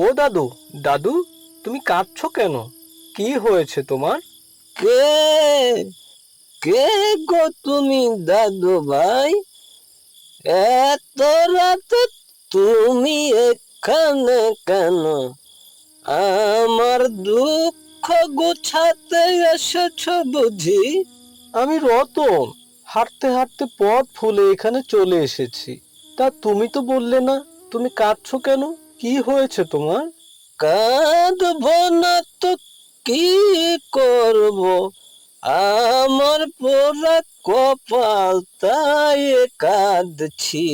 ও দাদু, দাদু, তুমি কাঁদছো কেন? কি হয়েছে তোমার? কে কে গো তুমি দাদু ভাই? এত রাতে তুমি এখানে কেন? আমার দুঃখ গুছাতে এসেছো বুঝি? আমি রতন, হাঁটতে হাঁটতে পথ ভুলে এখানে চলে এসেছি। তা তুমি তো বললে না, তুমি কাঁদছো কেন? কি হয়েছে তোমার? কাঁদবো না তো কি করব? আমার পোড়া কপাল, তাই কাঁদছি।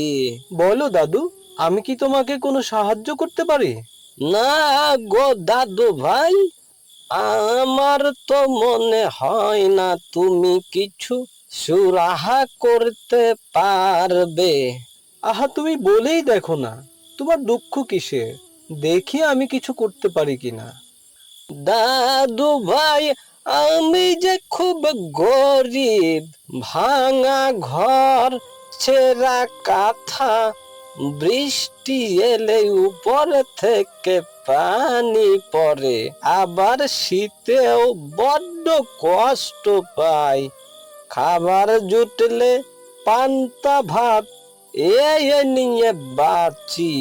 বলো দাদু, আমি কি তোমাকে কোনো সাহায্য করতে পারি? না গো দাদু ভাই, আমার তো মনে হয় না তুমি কিছু সুরাহা করতে পারবে। আহা, তুমি বলেই দেখো না, তোমার দুঃখ কিসে? দেখি আমি কিছু করতে পারি কিনা। দাদু ভাই, আমি যে খুব গরিব, ভাঙা ঘর, ছেঁড়া কাঁথা, বৃষ্টি এলে উপর থেকে পানি পড়ে, আবার শীতেও বড্ড কষ্ট পাই। খাবার জুটলে পান্তা ভাত এই নিয়ে বাঁচি,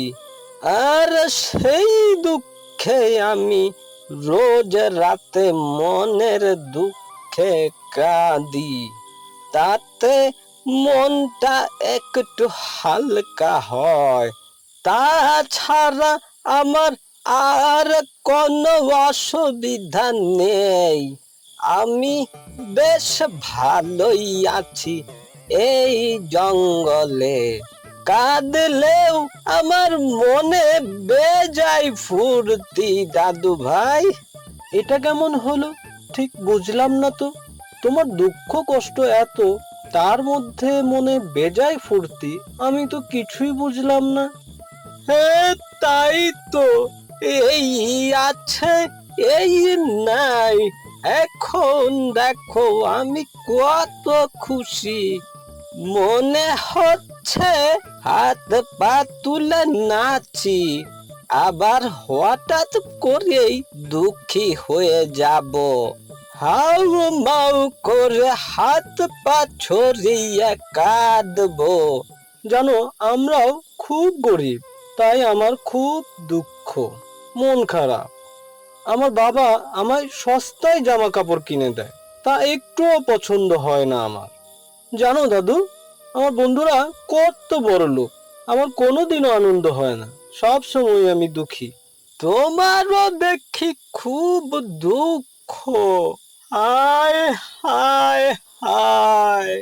আর সেই দুঃখে আমি রোজ রাতে মনের দুঃখে কাঁদি। তাতে মনটা একটু হালকা হয়। তাছাড়া আমার আর কোনো অসুবিধা নেই। আমি বেশ ভালোই আছি এই জঙ্গলে। কাঁদলেও আমার মনে বেজায় ফুর্তি দাদু ভাই। এটা কেমন হলো? ঠিক বুঝলাম না তো। তোমার দুঃখ কষ্ট এত, তার মধ্যে মনে বেজায় ফুর্তি, আমি তো কিছুই বুঝলাম না। হ্যাঁ, তাই তো। এই আছে, এই নাই। এখন দেখো আমি কত খুশি। মনে হচ্ছে হাত পা তুলে নাচি, আবার হঠাৎ করেই দুঃখী হয়ে যাব। হাউ মাউ করে হাত পা ছড়িয়ে কাঁদবো। জানো, আমরাও খুব গরিব, তাই আমার খুব দুঃখ, মন খারাপ। আমার বাবা আমায় সস্তায় জামা কাপড় কিনে দেয়, তা একটুও পছন্দ হয় না আমার। জানো দাদু, আমার বন্ধুরা কত বড় লোক, আমার কোনোদিনও আনন্দ হয় না, সব সময় আমি দুঃখী। তোমারও দেখি খুব দুঃখ। হায় হায় হায়।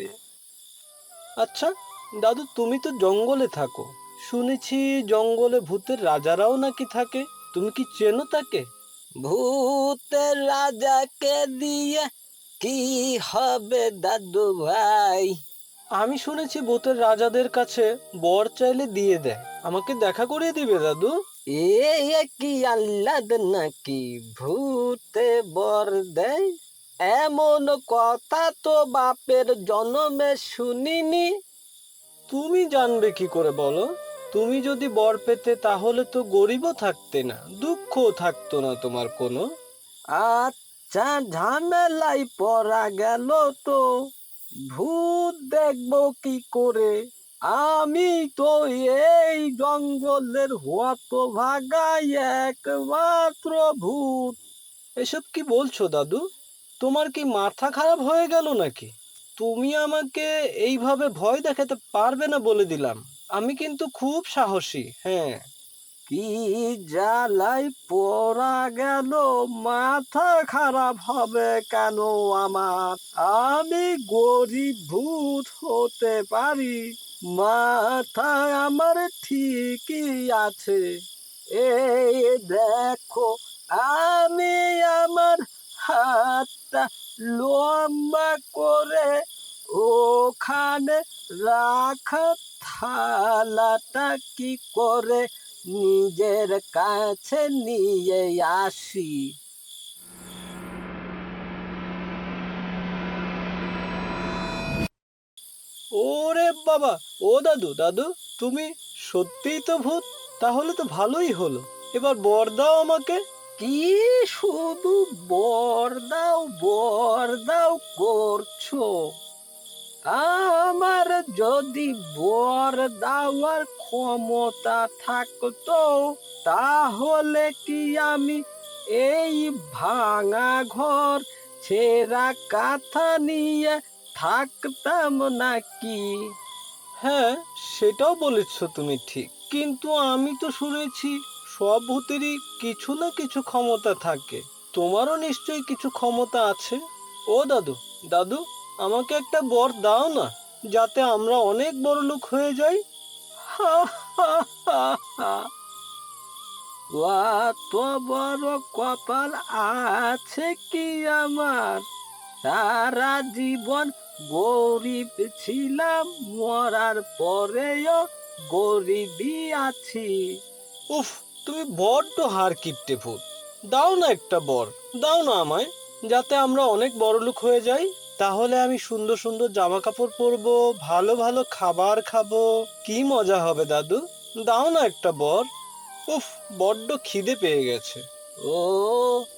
আচ্ছা দাদু, তুমি তো জঙ্গলে থাকো, শুনেছি জঙ্গলে ভূতের রাজারাও নাকি থাকে, তুমি কি চেনো তাকে? ভূতের রাজাকে দিয়ে কি হবে দাদু ভাই? আমি শুনেছি ভূতের রাজাদের কাছে বর চাইলে দিয়ে দেয়, আমাকে দেখা করিয়ে দিবে দাদু? এ কি আহ্লাদ নাকি ভূতে বর দেয়? এমন কথা তো বাপের জন্মে শুনিনি। তুমি জানবে কি করে বলো? তুমি যদি বর পেতে তাহলে তো গরিবও থাকতে না, দুঃখও থাকতো না তোমার কোনো। আচ্ছা, ঝামেলায় পড়া গেল তো। ভূত দেখবো কি করে? আমি তো এই জঙ্গলের হতভাগা একমাত্র ভূত। এসব কি বলছো দাদু? তোমার কি মাথা খারাপ হয়ে গেল নাকি? তুমি আমাকে এইভাবে ভয় দেখাতে পারবে না বলে দিলাম। আমি কিন্তু খুব সাহসী, হ্যাঁ। কি জ্বালায় পড়া গেল! মাথা খারাপ হবে কেন আমার? আমি গরিব ভূত হতে পারি, মাথা আমার ঠিকই আছে। এই দেখো, আমি আমার হাতটা লম্বা করে ওখানে রাখা থালাটা কি করে নিজের কাছে নিয়ে আসি। ওরে বাবা! ও দাদু, দাদু, তুমি সত্যিই তো ভূত? তাহলে তো ভালোই হলো। এবার বর দাও আমাকে। কি শুধু বর দাও করছো? আমার যদি বর দেওয়ার ক্ষমতা থাকতো, তাহলে কি আমি এই ভাঙা ঘর ছেঁড়া কাঁথা নিয়ে থাকতাম নাকি? হ্যাঁ, সেটাও বলেছ তুমি ঠিক। কিন্তু আমি তো শুনেছি সব ভূতেরই কিছু না কিছু ক্ষমতা থাকে। তোমারও নিশ্চয়ই কিছু ক্ষমতা আছে। ও দাদু, দাদু, আমাকে একটা বর দাও না, যাতে আমরা অনেক বড়লোক হয়ে যাই। হা হা হা হা। অত বড় কপাল আছে কি আমার? সারা জীবন গরিব ছিলাম, মরার পরেও গরিবই আছি। উফ, তুমি বড্ড হাড় কিপটে ভূত। দাও না একটা বর, দাও না আমায়, যাতে আমরা অনেক বড়লোক হয়ে যাই। তাহলে আমি সুন্দর সুন্দর জামা কাপড় পরবো, ভালো ভালো খাবার খাবো। কি মজা হবে দাদু। দাও না একটা বর। উফ, বড্ড খিদে পেয়ে গেছে। ও,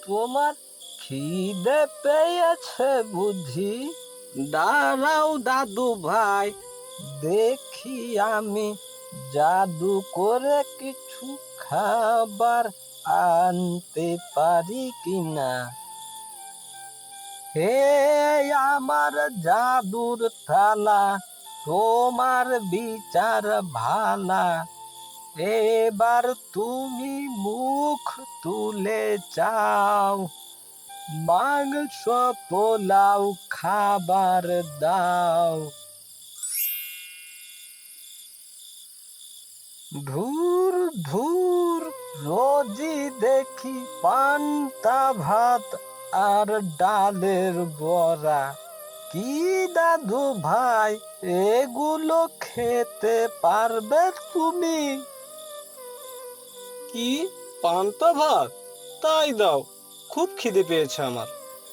তোমার খিদে পেয়েছে বুঝি? দাঁড়াও দাদু ভাই, দেখি আমি জাদু করে কিছু খাবার আনতে পারি কিনা। হে আমার জাদুর থালা, তোমার বিচার ভালা, এবার তুমি মুখ তুলে চাও, মাংস পোলাও খাবার দাও। ধুর ধুর, রোজই দেখি পান্তা ভাত আর ডালের বড়া। কি দাদু ভাই, এগুলো খেতে পারবে তুমি? কি, পান্তা ভাত? তাই দাও, খুব খিদে পেয়েছে আমার।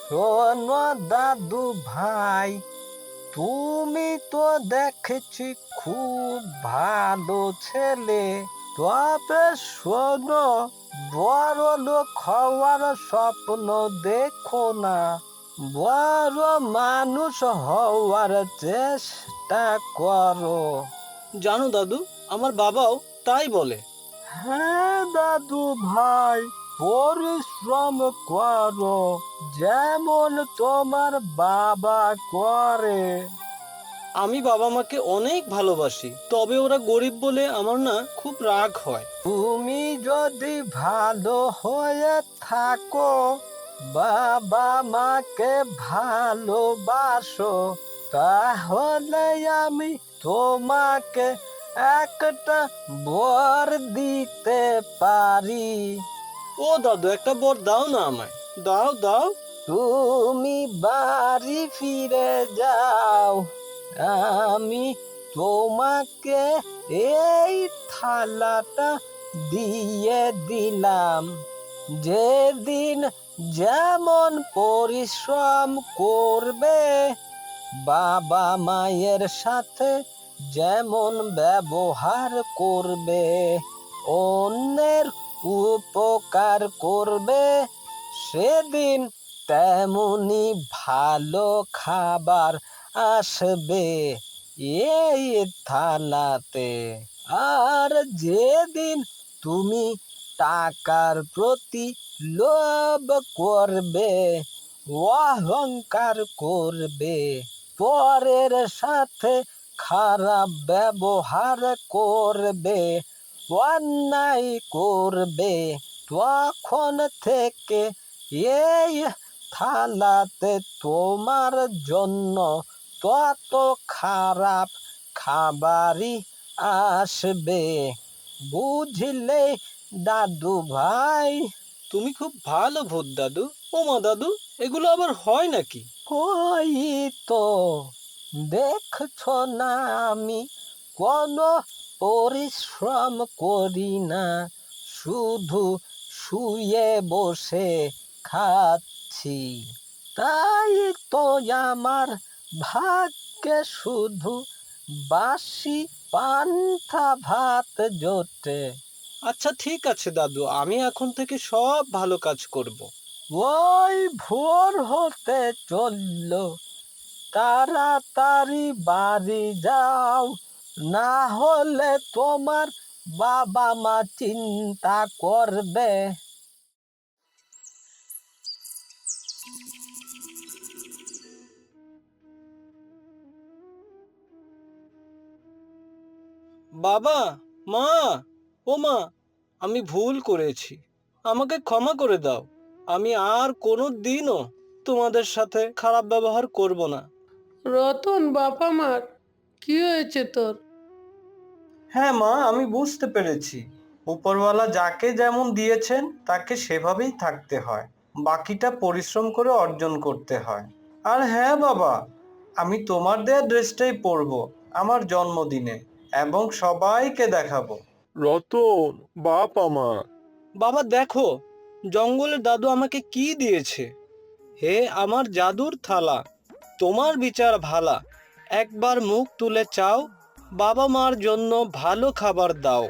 শোনো দাদু ভাই, তুমি তো দেখছি খুব ভালো ছেলে, তবে শোনো, বড় লোক হওয়ার স্বপ্ন দেখো না, বড় মানুষ হওয়ার চেষ্টা করো। জানো দাদু, আমার বাবাও তাই বলে। হ্যাঁ দাদু ভাই, পরিশ্রম করো যেমন তোমার বাবা করে। আমি বাবা মাকে অনেক ভালোবাসি, তবে ওরা গরিব বলে আমার না খুব রাগ হয়। তুমি যদি ভালো হয়ে থাকো, বাবা মাকে ভালোবাসো, তাহলে আমি তোমাকে একটা বর দিতে পারি। ও দাদু, একটা বর দাও না আমায়, দাও দাও। তুমি বাড়ি ফিরে যাও, আমি তোমাকে এই থালাটা দিয়ে দিলাম। যেদিন যেমন পরিশ্রম করবে, বাবা মায়ের সাথে যেমন ব্যবহার করবে, অন্যের উপকার করবে, সেদিন তেমনি ভালো খাবার আসবে এই থালাতে। আর যেদিন তুমি টাকার প্রতি লোভ করবে, অহংকার করবে, পরের সাথে খারাপ ব্যবহার করবে, অন্যায় করবে, তখন থেকে এই থালাতে তোমার জন্য তত খারাপ খাবারই আসবে, বুঝলে দাদু ভাই? তুমি খুব ভালো ভূত দাদু। ও মা দাদু, এগুলো আবার হয় নাকি? ওই তো, দেখছো না আমি কোনো পরিশ্রম করি না, শুধু শুয়ে বসে খাচ্ছি। তাই তো আমার ভাগ্যে শুধু বাসি পান্তা ভাত জোটে। আচ্ছা ঠিক আছে দাদু, আমি এখন থেকে সব ভালো কাজ করব। ওই ভোর হতে চললো, তাড়াতাড়ি বাড়ি যাও, না হলে তোমার বাবা মা চিন্তা করবে। বাবা, মা, ও মা, আমি ভুল করেছি, আমাকে ক্ষমা করে দাও। আমি আর কোনো দিনও তোমাদের সাথে খারাপ ব্যবহার করব না। রতন, বাবা মার কি হয়েছে তোর? হ্যাঁ মা, আমি বুঝতে পেরেছি, উপরওয়ালা যাকে যেমন দিয়েছেন তাকে সেভাবেই থাকতে হয়, বাকিটা পরিশ্রম করে অর্জন করতে হয়। আর হ্যাঁ বাবা, আমি তোমার দেয়া ড্রেসটাই পরবো আমার জন্মদিনে এবং সবাইকে দেখাবো। রতন, বাপ আমার। বাবা দেখো, জঙ্গলের দাদু আমাকে কি দিয়েছে। হে আমার জাদুর থালা, তোমার বিচার ভালা, একবার মুখ তুলে চাও, বাবা মার জন্য ভালো খাবার দাও।